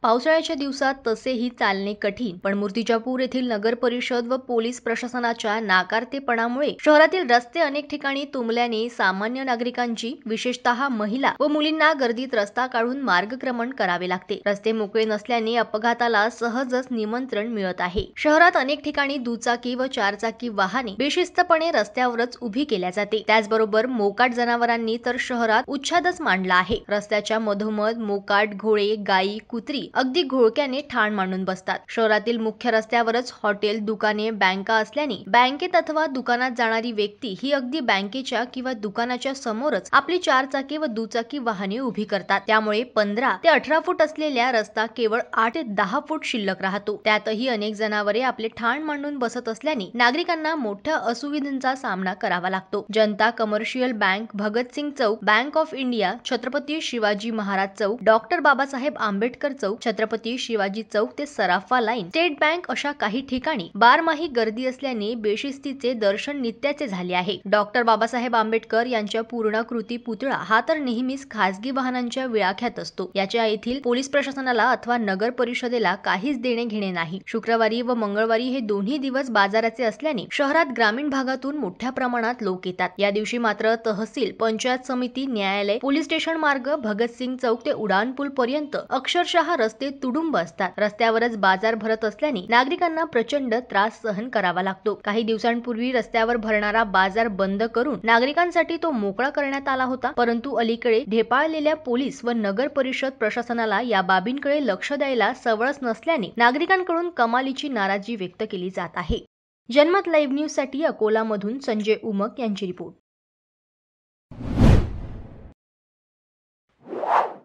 पावसाळ्याच्या दिवसात तसेही चालणे कठीण, पण मूर्तिजापूर येथील नगर परिषद व पोलीस प्रशासनाच्या नाकारतेपणामुळे शहरातील रस्ते अनेक ठिकाणी तुंबल्याने सामान्य नागरिकांची, विशेषतः महिला व मुलींना गर्दीत रस्ता काढून मार्गक्रमण करावे लागते. रस्ते मोकळे नसल्याने अपघाताला सहजच निमंत्रण मिळत आहे. शहरात अनेक ठिकाणी दुचाकी व चारचाकी वाहने बेशिस्तपणे रस्त्यावरच उभी केल्या जाते. त्याचबरोबर मोकाट जनावरांनी तर शहरात उच्छादच मांडला आहे. रस्त्याच्या मधोमध मोकाट घोडे, गायी, कुत्री अगदी घोळक्याने ठाण मांडून बसतात. शहरातील मुख्य रस्त्यावरच हॉटेल, दुकाने, बँका असल्याने बँकेत अथवा दुकानात जाणारी व्यक्ती ही अगदी बँकेच्या किंवा दुकानाच्या समोरच आपली चारचाकी व दुचाकी वाहने उभी करतात. त्यामुळे 15 ते 18 फूट असलेल्या रस्ता केवळ 8 ते 10 फूट शिल्लक राहतो. त्यातही अनेक जनावरे आपले ठाण मांडून बसत असल्याने नागरिकांना मोठ्या असुविधांचा सामना करावा लागतो. Janata commercial bank, Bhagat Singh Chowk, bank of India, Chhatrapati Shivaji Maharaj Chowk, doctor Babasaheb Ambedkar Chowk, Chhatrapati Shivaji Chowk ते सराफा लाईन, स्टेट बँक अशा काही ठिकाणी बारमाही गर्दी असल्याने बेशिस्तीचे दर्शन नित्याचे झाले आहे. डॉक्टर बाबासाहेब आंबेडकर यांच्या पूर्णाकृती पुतळा हा तर नेहमीच खासगी वाहनांच्या विळाख्यात असतो. याच्या येथील पोलीस प्रशासनाला अथवा नगर परिषदेला काहीच देणे घेणे नाही. शुक्रवारी व मंगळवारी हे दोन्ही दिवस बाजाराचे असल्याने शहरात ग्रामीण भागातून मोठ्या प्रमाणात लोक येतात. या दिवशी मात्र तहसील, पंचायत समिती, न्यायालय, पोलीस स्टेशन मार्ग, भगतसिंग चौक ते उडानपूल पर्यंत अक्षरशः रस्ते तुडुंब असतात. रस्त्यावरच बाजार भरत असल्याने नागरिकांना प्रचंड त्रास सहन करावा लागतो. काही दिवसांपूर्वी रस्त्यावर भरणारा बाजार बंद करून नागरिकांसाठी तो मोकळा करण्यात आला होता. परंतु अलीकडे ढेपाळलेल्या पोलीस व नगर परिषद प्रशासनाला या बाबींकडे लक्ष द्यायला सवळच नसल्याने नागरिकांकडून कमालीची नाराजी व्यक्त केली जात आहे. जनमत लाईव्ह न्यूज साठी अकोलामधून संजय उमक यांची रिपोर्ट.